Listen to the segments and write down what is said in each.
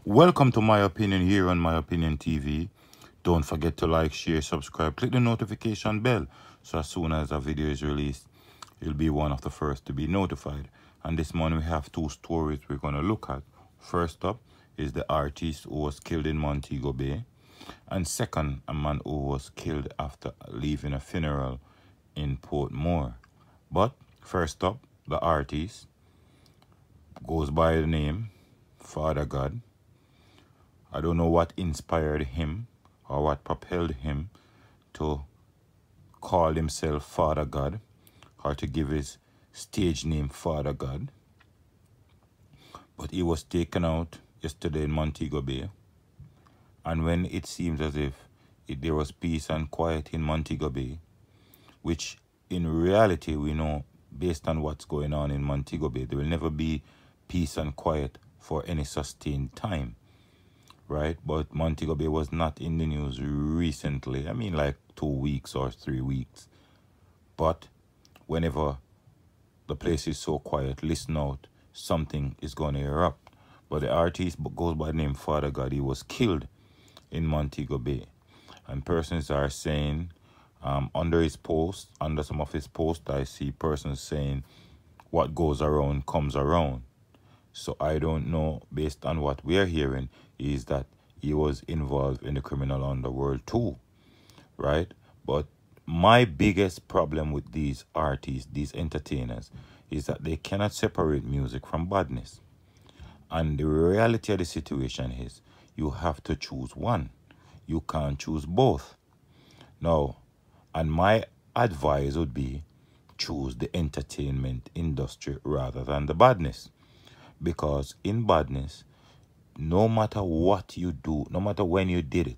Welcome to My Opinion here on My Opinion TV. Don't forget to like, share, subscribe, click the notification bell so as soon as a video is released, you'll be one of the first to be notified. And this morning we have two stories we're going to look at. First up is the artist who was killed in Montego Bay. And second, a man who was killed after leaving a funeral in Portmore. But first up, the artist goes by the name Fada Gad. I don't know what inspired him or what propelled him to call himself Fada Gad or to give his stage name Fada Gad. But he was taken out yesterday in Montego Bay. And when it seems as if there was peace and quiet in Montego Bay, which in reality we know based on what's going on in Montego Bay, there will never be peace and quiet for any sustained time. Right? But Montego Bay was not in the news recently. I mean, like 2 weeks or 3 weeks. But whenever the place is so quiet, listen out, something is going to erupt. But the artist goes by the name Fada Gad. He was killed in Montego Bay. And persons are saying, under his post, under some of his posts, I see persons saying, what goes around comes around. So I don't know, based on what we're hearing, is that he was involved in the criminal underworld too, right? But my biggest problem with these artists, these entertainers, is that they cannot separate music from badness. And the reality of the situation is you have to choose one. You can't choose both. Now, and my advice would be choose the entertainment industry rather than the badness. Because in badness, no matter what you do, no matter when you did it,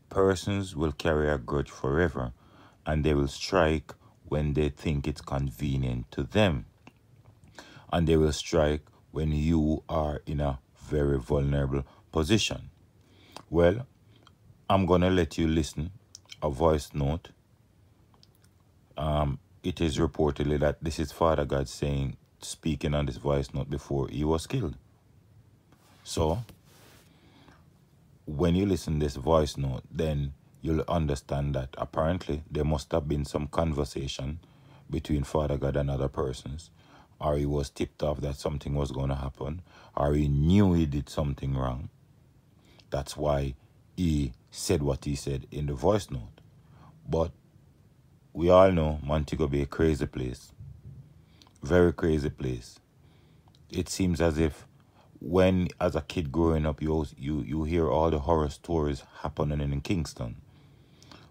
persons will carry a grudge forever and they will strike when they think it's convenient to them. And they will strike when you are in a very vulnerable position. Well, I'm going to let you listen a voice note. It is reportedly that this is Fada Gad speaking on this voice note before he was killed. So, when you listen to this voice note, then you'll understand that apparently there must have been some conversation between Fada Gad and other persons, or he was tipped off that something was going to happen, or he knew he did something wrong. That's why he said what he said in the voice note. But we all know Montego Bay, crazy place. Very crazy place. It seems as if when, as a kid growing up, you hear all the horror stories happening in Kingston.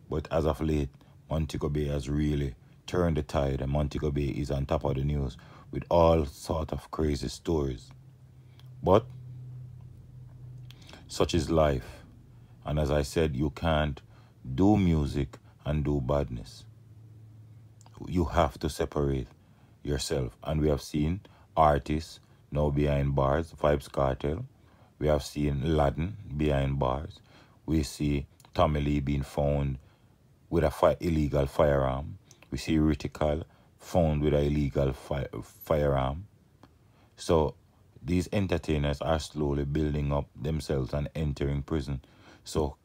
But as of late, Montego Bay has really turned the tide, and Montego Bay is on top of the news with all sort of crazy stories. But such is life. And as I said, you can't do music and do badness. You have to separate yourself. And we have seen artists now behind bars, Vibes Cartel. We have seen Laden behind bars. We see Tommy Lee being found with a illegal firearm. We see Ritical found with an illegal firearm. So these entertainers are slowly building up themselves and entering prison. So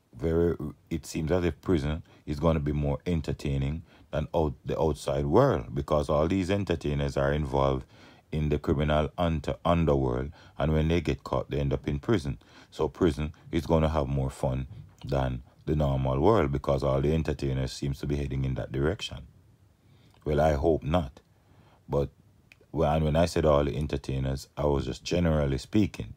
it seems as if prison is going to be more entertaining than the outside world, because all these entertainers are involved in the criminal underworld, and when they get caught, they end up in prison. So prison is going to have more fun than the normal world, because all the entertainers seems to be heading in that direction. Well, I hope not. But when I said all the entertainers, I was just generally speaking.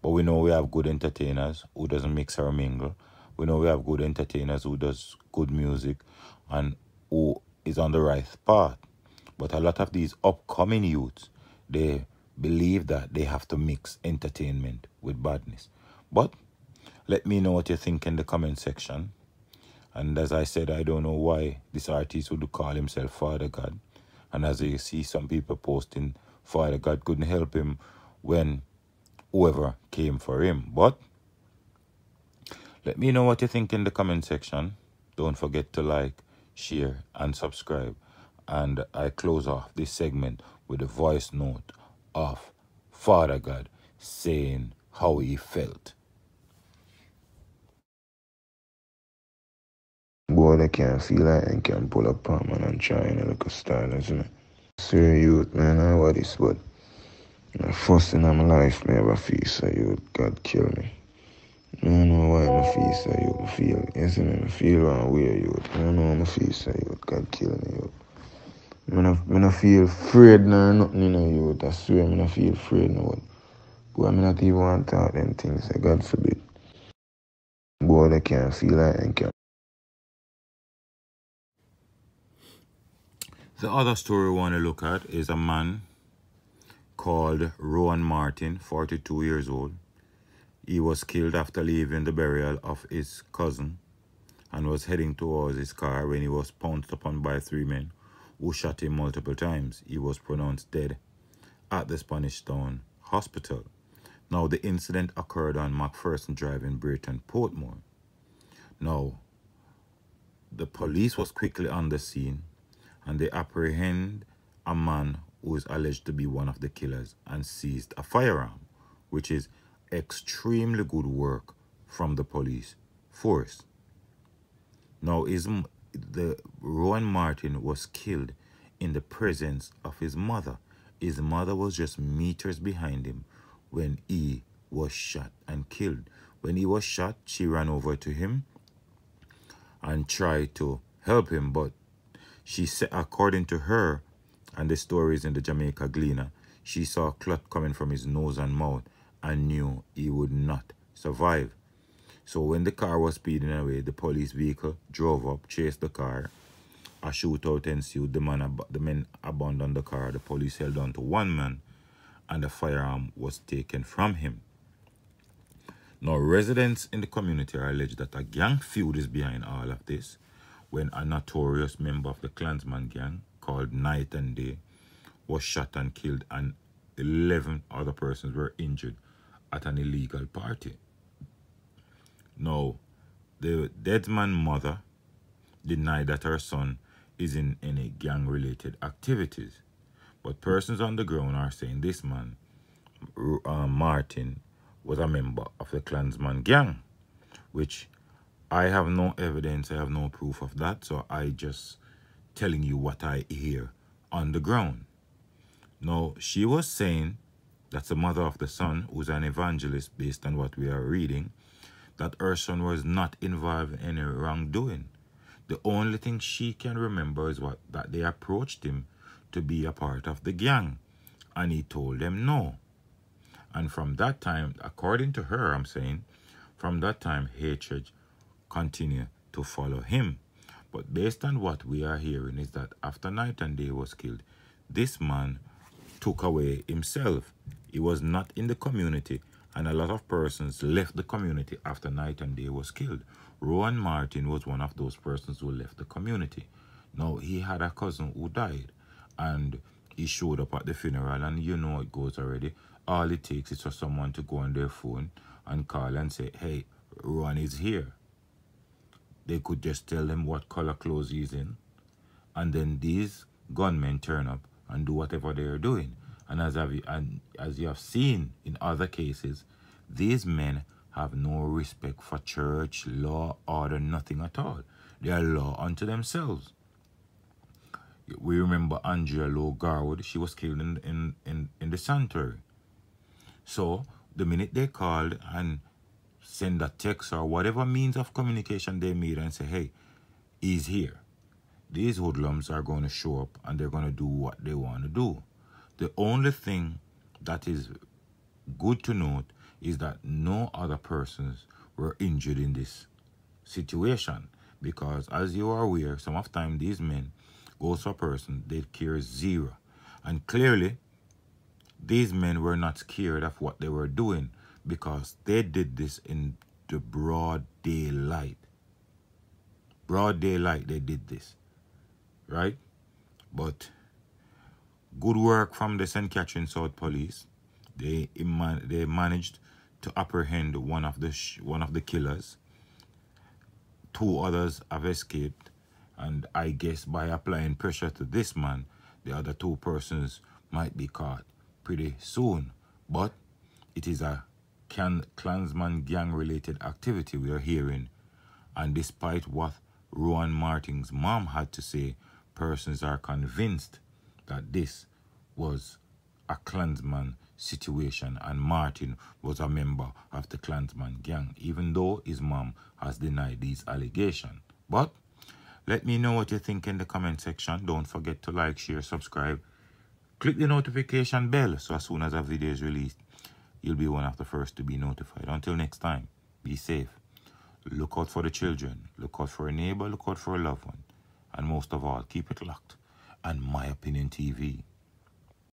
But we know we have good entertainers who doesn't mix or mingle. We know we have good entertainers who does good music and who is on the right path. But a lot of these upcoming youths, they believe that they have to mix entertainment with badness. But let me know what you think in the comment section. And as I said, I don't know why this artist would call himself Fada Gad. And as you see some people posting, Fada Gad couldn't help him when whoever came for him. But let me know what you think in the comment section. Don't forget to like, share, and subscribe. And I close off this segment with a voice note of Fada Gad saying how he felt. Boy, they can't feel like and can pull up on man and try in a little style, isn't it? Sir, youth, man, I what this, but the first thing in my life, me ever feel so youth, God kill me. I don't know why I feel so youth, I feel, yes, I feel one way, youth. I don't know why I feel so youth, God kill me, youth. I don't feel afraid nor nothing, you know, youth. I swear, I don't feel afraid, no, but boy, I not even want to talk them things, so God forbid. Boy, they can't feel like and can. The other story we want to look at is a man called Rowan Martin, 42 years old. He was killed after leaving the burial of his cousin and was heading towards his car when he was pounced upon by 3 men who shot him multiple times. He was pronounced dead at the Spanish Town Hospital. Now, the incident occurred on McPherson Drive in Brayton, Portmore. Now, the police was quickly on the scene and they apprehend a man who is alleged to be one of the killers and seized a firearm, which is extremely good work from the police force. Now, the Rowan Martin was killed in the presence of his mother. His mother was just meters behind him when he was shot and killed. When he was shot, she ran over to him and tried to help him, but she said, according to her, and the stories in the Jamaica Gleaner, she saw a clot coming from his nose and mouth and knew he would not survive. So when the car was speeding away, the police vehicle drove up, chased the car. A shootout ensued. The men abandoned the car. The police held on to one man, and the firearm was taken from him. Now, residents in the community are alleged that a gang feud is behind all of this, when a notorious member of the Klansman gang called Night and Day was shot and killed, and 11 other persons were injured at an illegal party. Now, the dead man's mother denied that her son is in any gang-related activities, but persons on the ground are saying this man, Martin, was a member of the Klansman gang, which I have no evidence, I have no proof of that, so I just telling you what I hear on the ground. Now, she was saying, that's the mother of the son, who's an evangelist based on what we are reading, that her son was not involved in any wrongdoing. The only thing she can remember is that they approached him to be a part of the gang, and he told them no. And from that time, according to her, I'm saying, from that time, hatred continued to follow him. But based on what we are hearing is that after Night and Day was killed, this man took away himself. He was not in the community, and a lot of persons left the community after Night and Day was killed. Rowan Martin was one of those persons who left the community. Now, he had a cousin who died, and he showed up at the funeral, and you know it goes already. All it takes is for someone to go on their phone and call and say, hey, Rowan is here. They could just tell him what color clothes he's in, and then these gunmen turn up and do whatever they're doing. And as you have seen in other cases, these men have no respect for church, law, order, nothing at all. They are law unto themselves. We remember Andrea Lowe Garwood. She was killed in the sanctuary. So the minute they called and send a text or whatever means of communication they made and say, hey, he's here, these hoodlums are going to show up and they're going to do what they want to do. The only thing that is good to note is that no other persons were injured in this situation, because as you are aware, some of the time these men go to a person, they care zero. And clearly, these men were not scared of what they were doing, because they did this in the broad daylight. Broad daylight they did this, right? But good work from the St. Catherine South Police. They managed to apprehend one of the killers. 2 others have escaped, and I guess by applying pressure to this man, the other 2 persons might be caught pretty soon. But it is a Klansman gang-related activity we are hearing, and despite what Rowan Martin's mom had to say, persons are convinced that this was a Klansman situation and Martin was a member of the Klansman gang, even though his mom has denied these allegations. But let me know what you think in the comment section. Don't forget to like, share, subscribe. Click the notification bell so as soon as a video is released, you'll be one of the first to be notified. Until next time, be safe. Look out for the children. Look out for a neighbor. Look out for a loved one. And most of all, keep it locked on My Opinion TV.